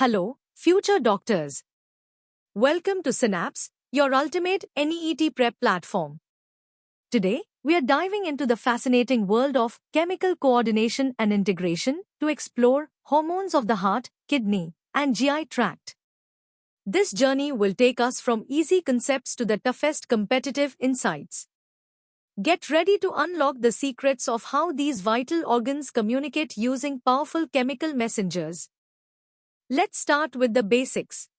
Hello, future doctors. Welcome to Synapse, your ultimate NEET prep platform. Today, we are diving into the fascinating world of chemical coordination and integration to explore hormones of the heart, kidney, and GI tract. This journey will take us from easy concepts to the toughest competitive insights. Get ready to unlock the secrets of how these vital organs communicate using powerful chemical messengers. Let's start with the basics.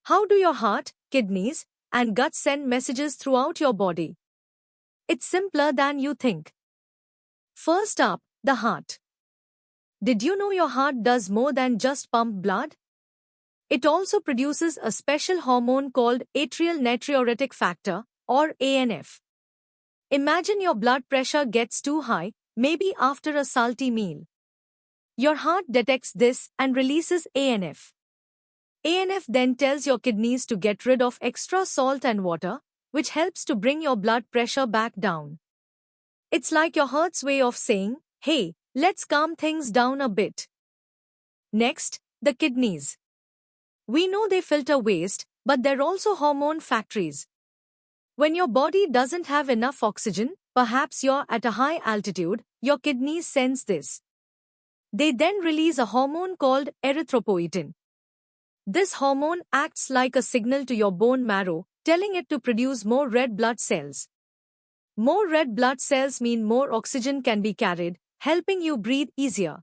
How do your heart, kidneys, and gut send messages throughout your body? It's simpler than you think. First up, the heart. Did you know your heart does more than just pump blood? It also produces a special hormone called atrial natriuretic factor, or ANF. Imagine your blood pressure gets too high, maybe after a salty meal. Your heart detects this and releases ANF. ANF then tells your kidneys to get rid of extra salt and water, which helps to bring your blood pressure back down. It's like your heart's way of saying, hey, let's calm things down a bit. Next, the kidneys. We know they filter waste, but they're also hormone factories. When your body doesn't have enough oxygen, perhaps you're at a high altitude, your kidneys sense this. They then release a hormone called erythropoietin. This hormone acts like a signal to your bone marrow, telling it to produce more red blood cells. More red blood cells mean more oxygen can be carried, helping you breathe easier.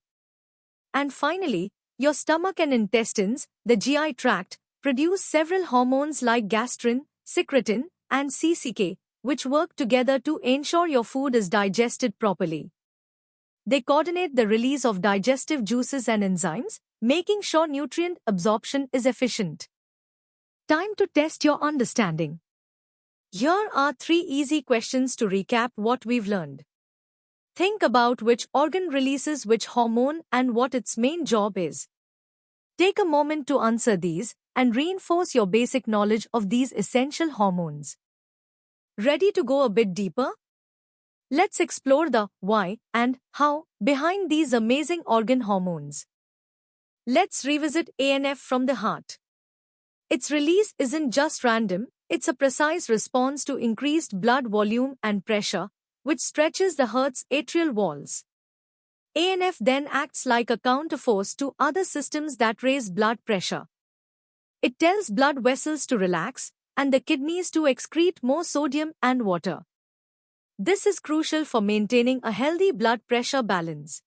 And finally, your stomach and intestines, the GI tract, produce several hormones like gastrin, secretin, and CCK, which work together to ensure your food is digested properly. They coordinate the release of digestive juices and enzymes, making sure nutrient absorption is efficient. Time to test your understanding. Here are 3 easy questions to recap what we've learned. Think about which organ releases which hormone and what its main job is. Take a moment to answer these and reinforce your basic knowledge of these essential hormones. Ready to go a bit deeper? Let's explore the why and how behind these amazing organ hormones. Let's revisit ANF from the heart. Its release isn't just random, it's a precise response to increased blood volume and pressure, which stretches the heart's atrial walls. ANF then acts like a counterforce to other systems that raise blood pressure. It tells blood vessels to relax and the kidneys to excrete more sodium and water. This is crucial for maintaining a healthy blood pressure balance.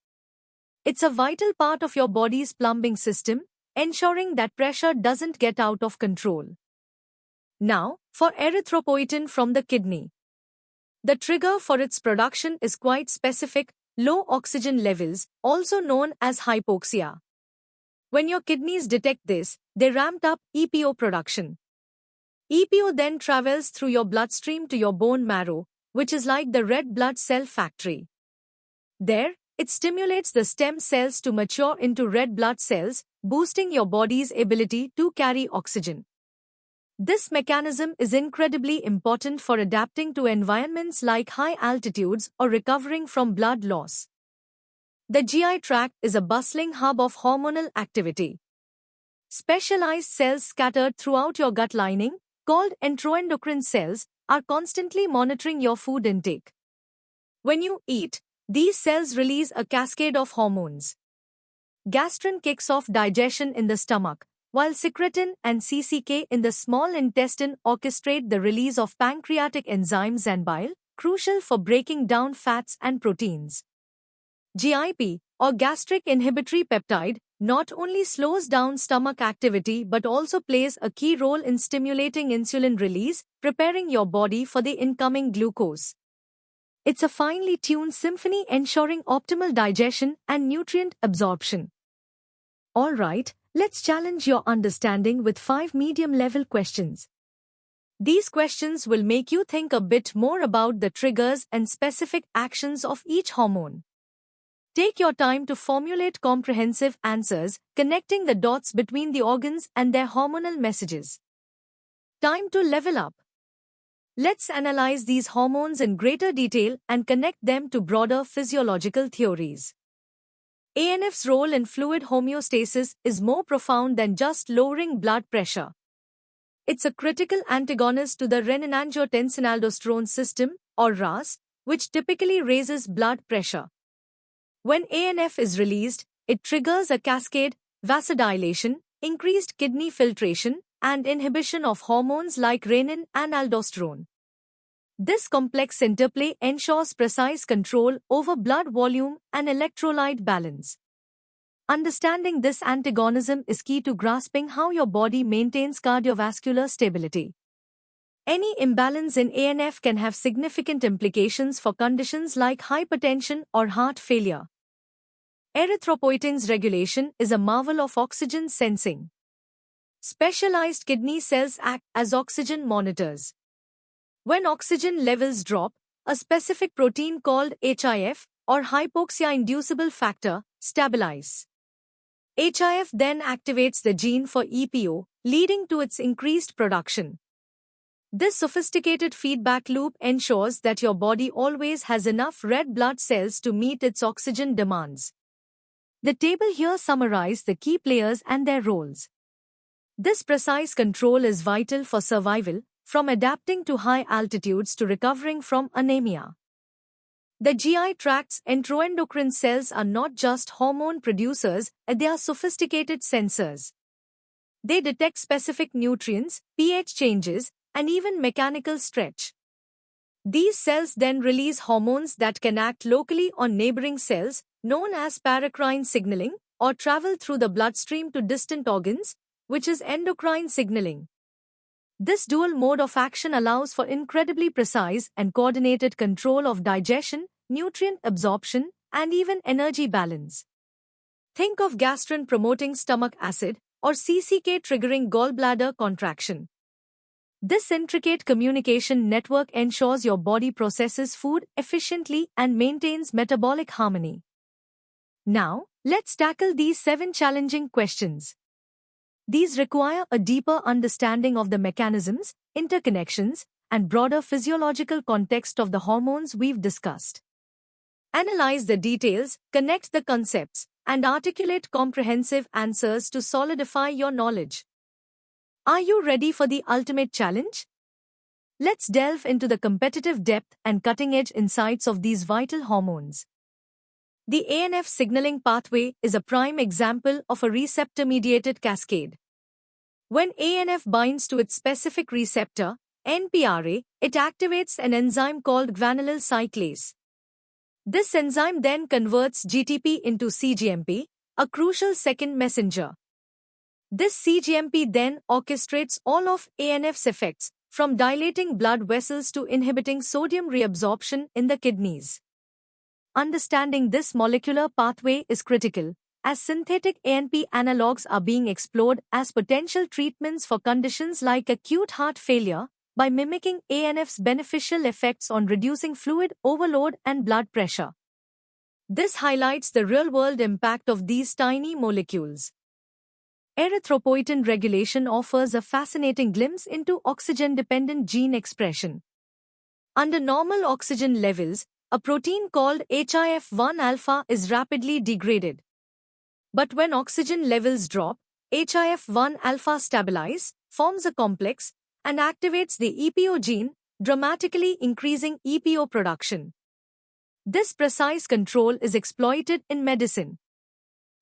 It's a vital part of your body's plumbing system, ensuring that pressure doesn't get out of control. Now, for erythropoietin from the kidney. The trigger for its production is quite specific: low oxygen levels, also known as hypoxia. When your kidneys detect this, they ramp up EPO production. EPO then travels through your bloodstream to your bone marrow, which is like the red blood cell factory. There, it stimulates the stem cells to mature into red blood cells, boosting your body's ability to carry oxygen. This mechanism is incredibly important for adapting to environments like high altitudes or recovering from blood loss. The GI tract is a bustling hub of hormonal activity. Specialized cells scattered throughout your gut lining, called enteroendocrine cells, are constantly monitoring your food intake. When you eat, these cells release a cascade of hormones. Gastrin kicks off digestion in the stomach, while secretin and CCK in the small intestine orchestrate the release of pancreatic enzymes and bile, crucial for breaking down fats and proteins. GIP, or gastric inhibitory peptide, not only slows down stomach activity but also plays a key role in stimulating insulin release, preparing your body for the incoming glucose. It's a finely tuned symphony ensuring optimal digestion and nutrient absorption. Alright, let's challenge your understanding with 5 medium-level questions. These questions will make you think a bit more about the triggers and specific actions of each hormone. Take your time to formulate comprehensive answers, connecting the dots between the organs and their hormonal messages. Time to level up. Let's analyze these hormones in greater detail and connect them to broader physiological theories. ANF's role in fluid homeostasis is more profound than just lowering blood pressure. It's a critical antagonist to the renin-angiotensin-aldosterone system, or RAS, which typically raises blood pressure. When ANF is released, it triggers a cascade, vasodilation, increased kidney filtration, and inhibition of hormones like renin and aldosterone. This complex interplay ensures precise control over blood volume and electrolyte balance. Understanding this antagonism is key to grasping how your body maintains cardiovascular stability. Any imbalance in ANF can have significant implications for conditions like hypertension or heart failure. Erythropoietin's regulation is a marvel of oxygen sensing. Specialized kidney cells act as oxygen monitors. When oxygen levels drop, a specific protein called HIF, or hypoxia-inducible factor, stabilizes. HIF then activates the gene for EPO, leading to its increased production. This sophisticated feedback loop ensures that your body always has enough red blood cells to meet its oxygen demands. The table here summarizes the key players and their roles. This precise control is vital for survival, from adapting to high altitudes to recovering from anemia. The GI tract's enteroendocrine cells are not just hormone producers, they are sophisticated sensors. They detect specific nutrients, pH changes, and even mechanical stretch. These cells then release hormones that can act locally on neighboring cells, known as paracrine signaling, or travel through the bloodstream to distant organs, which is endocrine signaling. This dual mode of action allows for incredibly precise and coordinated control of digestion, nutrient absorption, and even energy balance. Think of gastrin promoting stomach acid, or CCK triggering gallbladder contraction. This intricate communication network ensures your body processes food efficiently and maintains metabolic harmony. Now, let's tackle these 7 challenging questions. These require a deeper understanding of the mechanisms, interconnections, and broader physiological context of the hormones we've discussed. Analyze the details, connect the concepts, and articulate comprehensive answers to solidify your knowledge. Are you ready for the ultimate challenge? Let's delve into the competitive depth and cutting-edge insights of these vital hormones. The ANF signaling pathway is a prime example of a receptor-mediated cascade. When ANF binds to its specific receptor, NPRA, it activates an enzyme called guanylyl cyclase. This enzyme then converts GTP into cGMP, a crucial second messenger. This cGMP then orchestrates all of ANF's effects, from dilating blood vessels to inhibiting sodium reabsorption in the kidneys. Understanding this molecular pathway is critical, as synthetic ANP analogues are being explored as potential treatments for conditions like acute heart failure by mimicking ANF's beneficial effects on reducing fluid overload and blood pressure. This highlights the real-world impact of these tiny molecules. Erythropoietin regulation offers a fascinating glimpse into oxygen-dependent gene expression. Under normal oxygen levels, a protein called HIF-1 is rapidly degraded. But when oxygen levels drop, HIF-1 stabilizes, forms a complex, and activates the EPO gene, dramatically increasing EPO production. This precise control is exploited in medicine.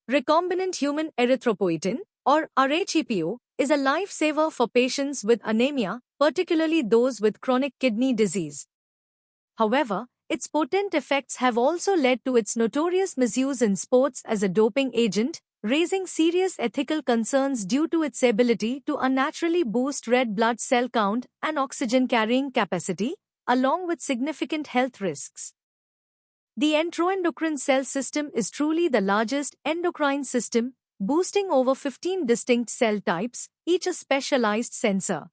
Recombinant human erythropoietin, or rHEPO, is a lifesaver for patients with anemia, particularly those with chronic kidney disease. However, its potent effects have also led to its notorious misuse in sports as a doping agent, raising serious ethical concerns due to its ability to unnaturally boost red blood cell count and oxygen carrying capacity, along with significant health risks. The enteroendocrine cell system is truly the largest endocrine system, boosting over 15 distinct cell types, each a specialized sensor.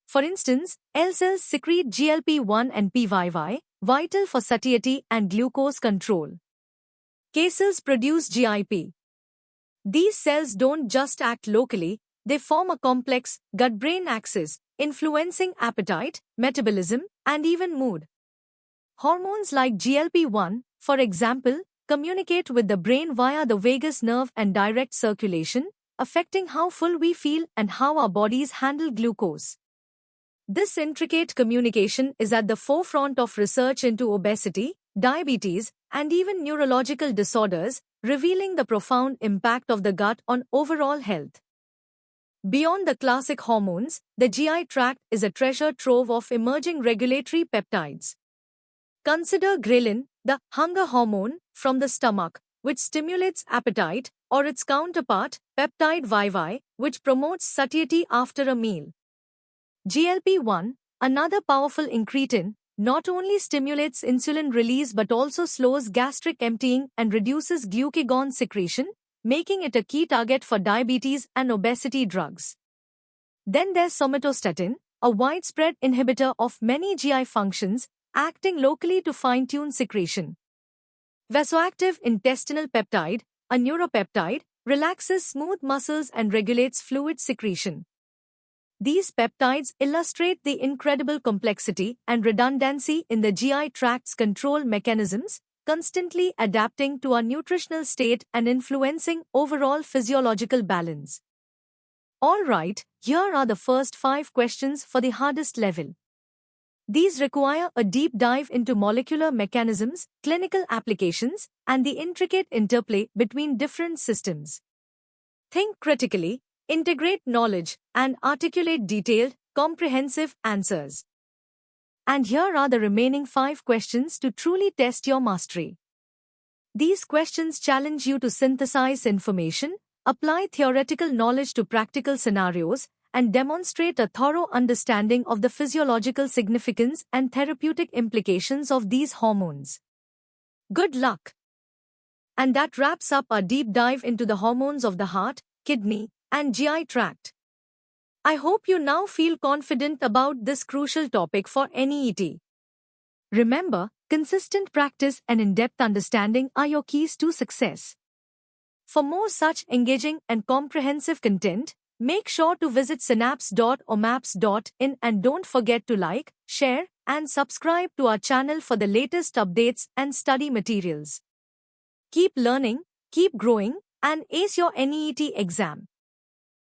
For instance, L cells secrete GLP-1 and PYY, vital for satiety and glucose control. K cells produce GIP. These cells don't just act locally, they form a complex gut-brain axis, influencing appetite, metabolism, and even mood. Hormones like GLP-1, for example, communicate with the brain via the vagus nerve and direct circulation, affecting how full we feel and how our bodies handle glucose. This intricate communication is at the forefront of research into obesity, diabetes, and even neurological disorders, revealing the profound impact of the gut on overall health. Beyond the classic hormones, the GI tract is a treasure trove of emerging regulatory peptides. Consider ghrelin, the hunger hormone from the stomach, which stimulates appetite, or its counterpart, peptide YY, which promotes satiety after a meal. GLP-1, another powerful incretin, not only stimulates insulin release but also slows gastric emptying and reduces glucagon secretion, making it a key target for diabetes and obesity drugs. Then there's somatostatin, a widespread inhibitor of many GI functions, acting locally to fine-tune secretion. Vasoactive intestinal peptide, a neuropeptide, relaxes smooth muscles and regulates fluid secretion. These peptides illustrate the incredible complexity and redundancy in the GI tract's control mechanisms, constantly adapting to our nutritional state and influencing overall physiological balance. Alright, here are the first 5 questions for the hardest level. These require a deep dive into molecular mechanisms, clinical applications, and the intricate interplay between different systems. Think critically, integrate knowledge, and articulate detailed, comprehensive answers. And here are the remaining 5 questions to truly test your mastery. These questions challenge you to synthesize information, apply theoretical knowledge to practical scenarios, and demonstrate a thorough understanding of the physiological significance and therapeutic implications of these hormones. Good luck! And that wraps up our deep dive into the hormones of the heart, kidney, and GI tract. I hope you now feel confident about this crucial topic for NEET. Remember, consistent practice and in-depth understanding are your keys to success. For more such engaging and comprehensive content, make sure to visit synapse.omaps.in and don't forget to like, share, and subscribe to our channel for the latest updates and study materials. Keep learning, keep growing, and ace your NEET exam.